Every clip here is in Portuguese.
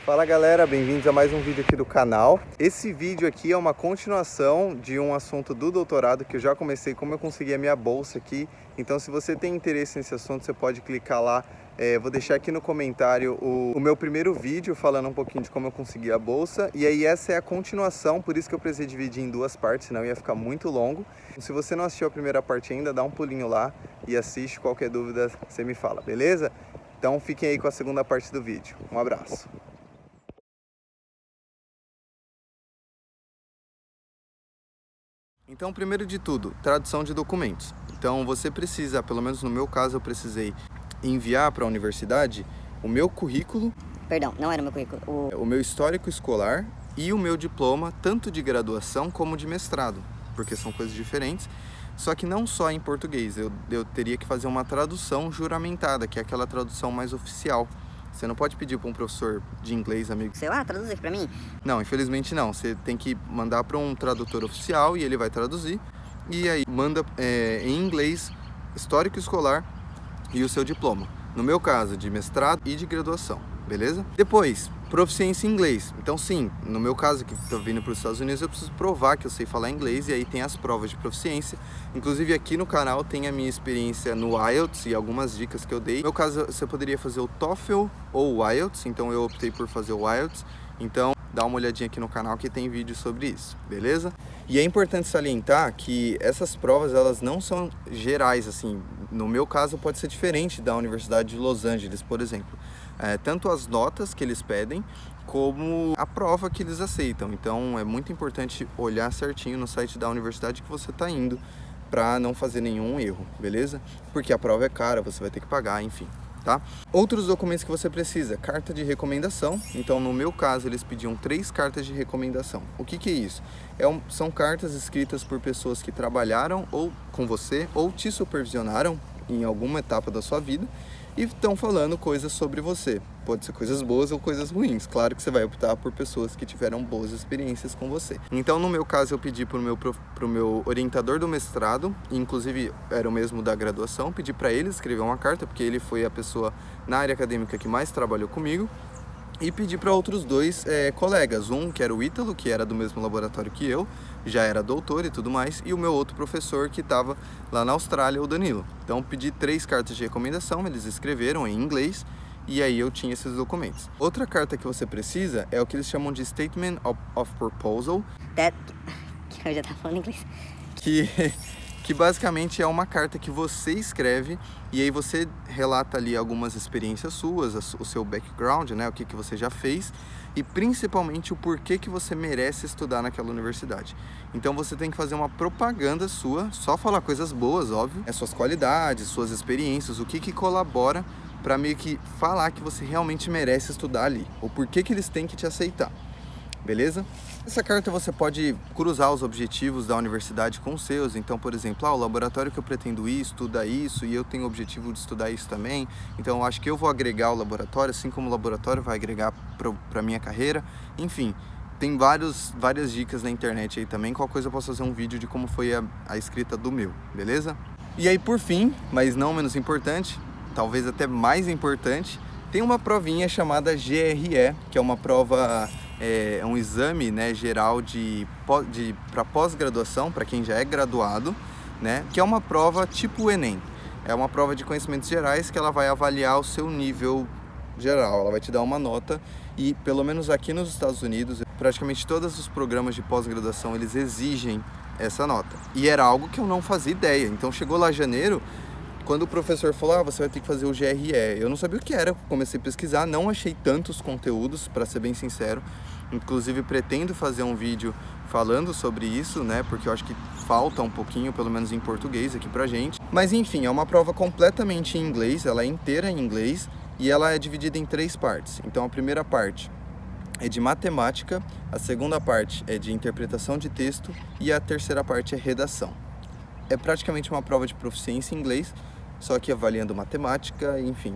Fala galera, bem-vindos a mais um vídeo aqui do canal. Esse vídeo aqui é uma continuação de um assunto do doutorado que eu já comecei, como eu consegui a minha bolsa aqui. Então se você tem interesse nesse assunto, você pode clicar lá. Vou deixar aqui no comentário o meu primeiro vídeo falando um pouquinho de como eu consegui a bolsa. E aí essa é a continuação, por isso que eu precisei dividir em duas partes, senão ia ficar muito longo. Se você não assistiu a primeira parte ainda, dá um pulinho lá e assiste. Qualquer dúvida você me fala, beleza? Então fiquem aí com a segunda parte do vídeo. Um abraço. Então, primeiro de tudo, tradução de documentos. Então, você precisa, pelo menos no meu caso, eu precisei enviar para a universidade o meu currículo... Perdão, não era o meu currículo. O meu histórico escolar e o meu diploma, tanto de graduação como de mestrado, porque são coisas diferentes. Só que não só em português, eu teria que fazer uma tradução juramentada, que é aquela tradução mais oficial. Você não pode pedir para um professor de inglês, amigo. Sei lá, traduz aqui pra mim? Não, infelizmente não. Você tem que mandar para um tradutor oficial e ele vai traduzir. E aí manda em inglês, histórico escolar e o seu diploma. No meu caso, de mestrado e de graduação, beleza? Depois, proficiência em inglês. Então sim, no meu caso que estou vindo para os Estados Unidos, eu preciso provar que eu sei falar inglês e aí tem as provas de proficiência. Inclusive aqui no canal tem a minha experiência no IELTS e algumas dicas que eu dei. No meu caso, você poderia fazer o TOEFL ou o IELTS, então eu optei por fazer o IELTS. Então dá uma olhadinha aqui no canal que tem vídeo sobre isso, beleza? E é importante salientar que essas provas, elas não são gerais, assim. No meu caso pode ser diferente da Universidade de Los Angeles, por exemplo. Tanto as notas que eles pedem, como a prova que eles aceitam. Então é muito importante olhar certinho no site da universidade que você está indo, para não fazer nenhum erro, beleza? Porque a prova é cara, você vai ter que pagar, enfim. Tá? Outros documentos que você precisa, carta de recomendação. Então no meu caso eles pediam 3 cartas de recomendação. O que é isso? São cartas escritas por pessoas que trabalharam ou com você ou te supervisionaram em alguma etapa da sua vida e estão falando coisas sobre você. Pode ser coisas boas ou coisas ruins. Claro que você vai optar por pessoas que tiveram boas experiências com você. Então, no meu caso, eu pedi pro meu orientador do mestrado, inclusive era o mesmo da graduação, pedi para ele escrever uma carta, porque ele foi a pessoa na área acadêmica que mais trabalhou comigo, e pedi para outros 2 colegas, um que era o Ítalo, que era do mesmo laboratório que eu, já era doutor e tudo mais, e o meu outro professor que estava lá na Austrália, o Danilo. Então pedi 3 cartas de recomendação, eles escreveram em inglês, e aí eu tinha esses documentos. Outra carta que você precisa é o que eles chamam de Statement of Proposal. Eu já tava falando inglês. Que basicamente é uma carta que você escreve e aí você relata ali algumas experiências suas, o seu background, né, o que você já fez e principalmente o porquê que você merece estudar naquela universidade. Então você tem que fazer uma propaganda sua, só falar coisas boas, óbvio, suas qualidades, suas experiências, o que colabora para meio que falar que você realmente merece estudar ali, o porquê que eles têm que te aceitar. Beleza? Essa carta você pode cruzar os objetivos da universidade com os seus. Então, por exemplo, o laboratório que eu pretendo ir estuda isso e eu tenho o objetivo de estudar isso também. Então, eu acho que eu vou agregar o laboratório, assim como o laboratório vai agregar para a minha carreira. Enfim, tem várias dicas na internet aí também. Qualquer coisa eu posso fazer um vídeo de como foi a escrita do meu, beleza? E aí, por fim, mas não menos importante, talvez até mais importante, tem uma provinha chamada GRE, que é uma prova... É um exame, né, geral para pós-graduação, para quem já é graduado, né, que é uma prova tipo o Enem. É uma prova de conhecimentos gerais que ela vai avaliar o seu nível geral, ela vai te dar uma nota e, pelo menos aqui nos Estados Unidos, praticamente todos os programas de pós-graduação, eles exigem essa nota. E era algo que eu não fazia ideia. Então chegou lá em janeiro, quando o professor falou, você vai ter que fazer o GRE, eu não sabia o que era, comecei a pesquisar, não achei tantos conteúdos, para ser bem sincero, inclusive pretendo fazer um vídeo falando sobre isso, né, porque eu acho que falta um pouquinho, pelo menos em português aqui pra gente. Mas enfim, é uma prova completamente em inglês, ela é inteira em inglês e ela é dividida em 3 partes. Então a primeira parte é de matemática, a segunda parte é de interpretação de texto e a terceira parte é redação. É praticamente uma prova de proficiência em inglês, só que avaliando matemática, enfim,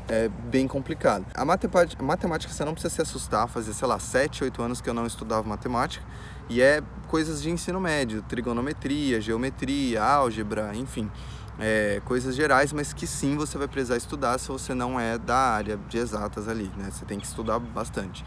é bem complicado. A matemática você não precisa se assustar, fazia, sei lá, 7, 8 anos que eu não estudava matemática, e é coisas de ensino médio, trigonometria, geometria, álgebra, enfim. coisas gerais, mas que sim você vai precisar estudar se você não é da área de exatas ali, né? Você tem que estudar bastante.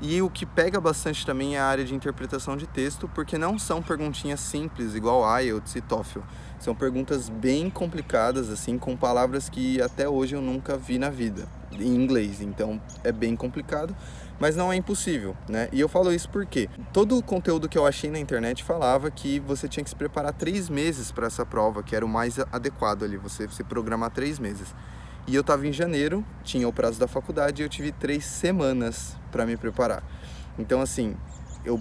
E o que pega bastante também é a área de interpretação de texto, porque não são perguntinhas simples, igual IELTS e TOEFL. São perguntas bem complicadas, assim, com palavras que até hoje eu nunca vi na vida, em inglês. Então é bem complicado, mas não é impossível, né? E eu falo isso porque todo o conteúdo que eu achei na internet falava que você tinha que se preparar 3 meses para essa prova, que era o mais adequado ali, você se programar 3 meses. E eu estava em janeiro, tinha o prazo da faculdade e eu tive 3 semanas para me preparar. Então, assim, eu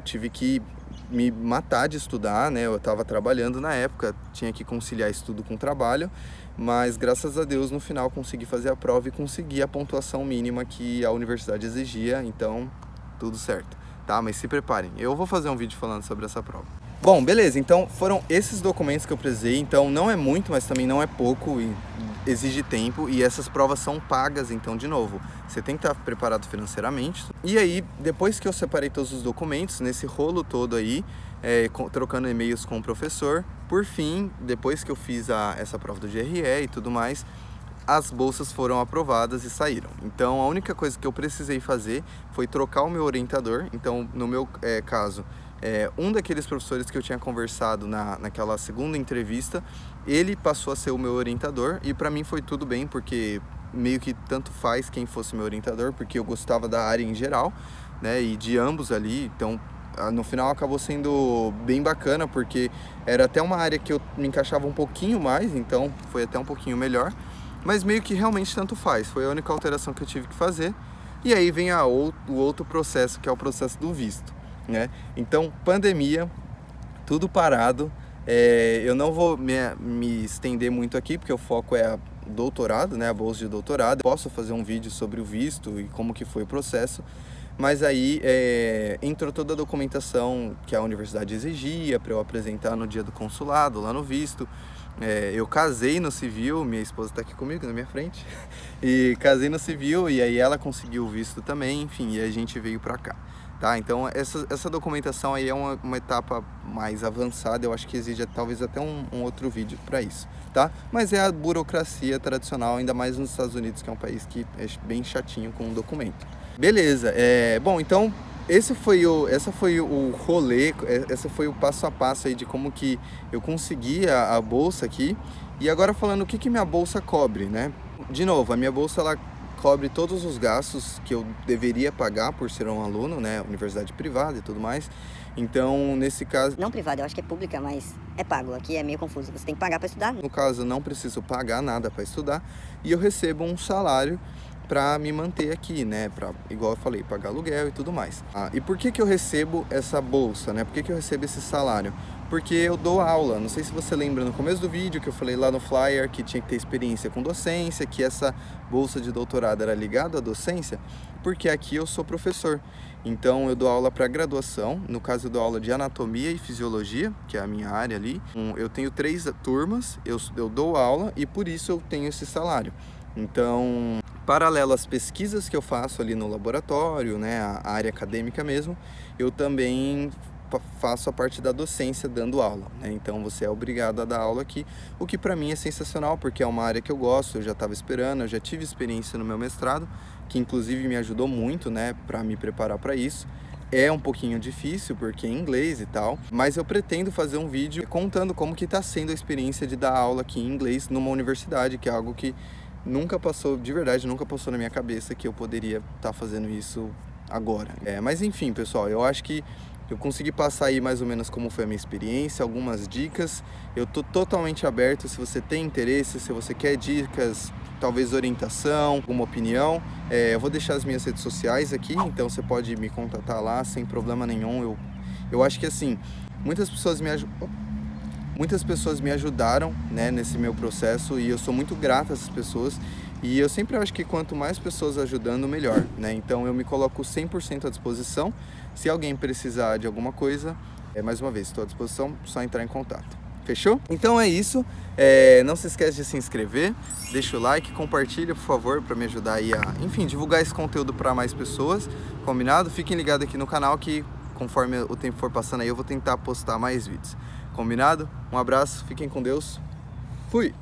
tive que me matar de estudar, né? Eu estava trabalhando na época, tinha que conciliar estudo com trabalho, mas graças a Deus no final consegui fazer a prova e consegui a pontuação mínima que a universidade exigia, então tudo certo, tá? Mas se preparem, eu vou fazer um vídeo falando sobre essa prova. Bom, beleza, então foram esses documentos que eu precisei, então não é muito, mas também não é pouco e exige tempo, e essas provas são pagas, então de novo, você tem que estar preparado financeiramente. E aí, depois que eu separei todos os documentos, nesse rolo todo aí, trocando e-mails com o professor, por fim, depois que eu fiz essa prova do GRE e tudo mais, as bolsas foram aprovadas e saíram. Então a única coisa que eu precisei fazer foi trocar o meu orientador. Então no meu caso, um daqueles professores que eu tinha conversado naquela segunda entrevista, ele passou a ser o meu orientador, e para mim foi tudo bem, porque meio que tanto faz quem fosse meu orientador, porque eu gostava da área em geral, né, e de ambos ali. Então no final acabou sendo bem bacana, porque era até uma área que eu me encaixava um pouquinho mais, então foi até um pouquinho melhor, mas meio que realmente tanto faz. Foi a única alteração que eu tive que fazer. E aí vem o outro processo, que é o processo do visto, né? Então, pandemia, tudo parado. Eu não vou me estender muito aqui, porque o foco é doutorado, né? A bolsa de doutorado. Posso fazer um vídeo sobre o visto e como que foi o processo, mas aí entrou toda a documentação que a universidade exigia para eu apresentar no dia do consulado, lá no visto. Eu casei no civil, minha esposa está aqui comigo na minha frente, e casei no civil, e aí ela conseguiu o visto também, enfim, e a gente veio para cá, tá? Então essa documentação aí é uma etapa mais avançada, eu acho que exige talvez até um outro vídeo para isso, tá? Mas é a burocracia tradicional, ainda mais nos Estados Unidos, que é um país que é bem chatinho com o documento. Beleza, bom, então esse foi o rolê, esse foi o passo a passo aí de como que eu consegui a bolsa aqui. E agora falando o que minha bolsa cobre, né? De novo, a minha bolsa ela cobre todos os gastos que eu deveria pagar por ser um aluno, né? Universidade privada e tudo mais. Então, nesse caso... Não privada, eu acho que é pública, mas é pago. Aqui é meio confuso. Você tem que pagar para estudar. No caso, eu não preciso pagar nada para estudar e eu recebo um salário para me manter aqui, né, igual eu falei, pagar aluguel e tudo mais. E por que eu recebo essa bolsa, né? Por que eu recebo esse salário? Porque eu dou aula. Não sei se você lembra no começo do vídeo que eu falei lá no flyer que tinha que ter experiência com docência, que essa bolsa de doutorado era ligada à docência, porque aqui eu sou professor. Então eu dou aula para graduação, no caso eu dou aula de anatomia e fisiologia, que é a minha área ali. Eu tenho 3 turmas, eu dou aula e por isso eu tenho esse salário. Então, paralelo às pesquisas que eu faço ali no laboratório, né, a área acadêmica mesmo, eu também faço a parte da docência dando aula, né? Então você é obrigado a dar aula aqui, o que para mim é sensacional, porque é uma área que eu gosto, eu já estava esperando, eu já tive experiência no meu mestrado, que inclusive me ajudou muito, né, para me preparar para isso. É um pouquinho difícil porque é em inglês e tal, mas eu pretendo fazer um vídeo contando como que está sendo a experiência de dar aula aqui em inglês numa universidade, que é algo que nunca passou, de verdade, nunca passou na minha cabeça que eu poderia estar fazendo isso agora. Mas enfim, pessoal, eu acho que eu consegui passar aí mais ou menos como foi a minha experiência, algumas dicas. Eu tô totalmente aberto se você tem interesse, se você quer dicas, talvez orientação, alguma opinião. Eu vou deixar as minhas redes sociais aqui, então você pode me contatar lá sem problema nenhum. Eu acho que assim, muitas pessoas me ajudaram, né, nesse meu processo, e eu sou muito grato a essas pessoas. E eu sempre acho que quanto mais pessoas ajudando, melhor, né? Então eu me coloco 100% à disposição. Se alguém precisar de alguma coisa, mais uma vez, estou à disposição, só entrar em contato. Fechou? Então é isso. Não se esquece de se inscrever, deixa o like, compartilha, por favor, para me ajudar aí a, enfim, divulgar esse conteúdo para mais pessoas. Combinado? Fiquem ligados aqui no canal que conforme o tempo for passando aí, eu vou tentar postar mais vídeos. Combinado? Um abraço, fiquem com Deus. Fui!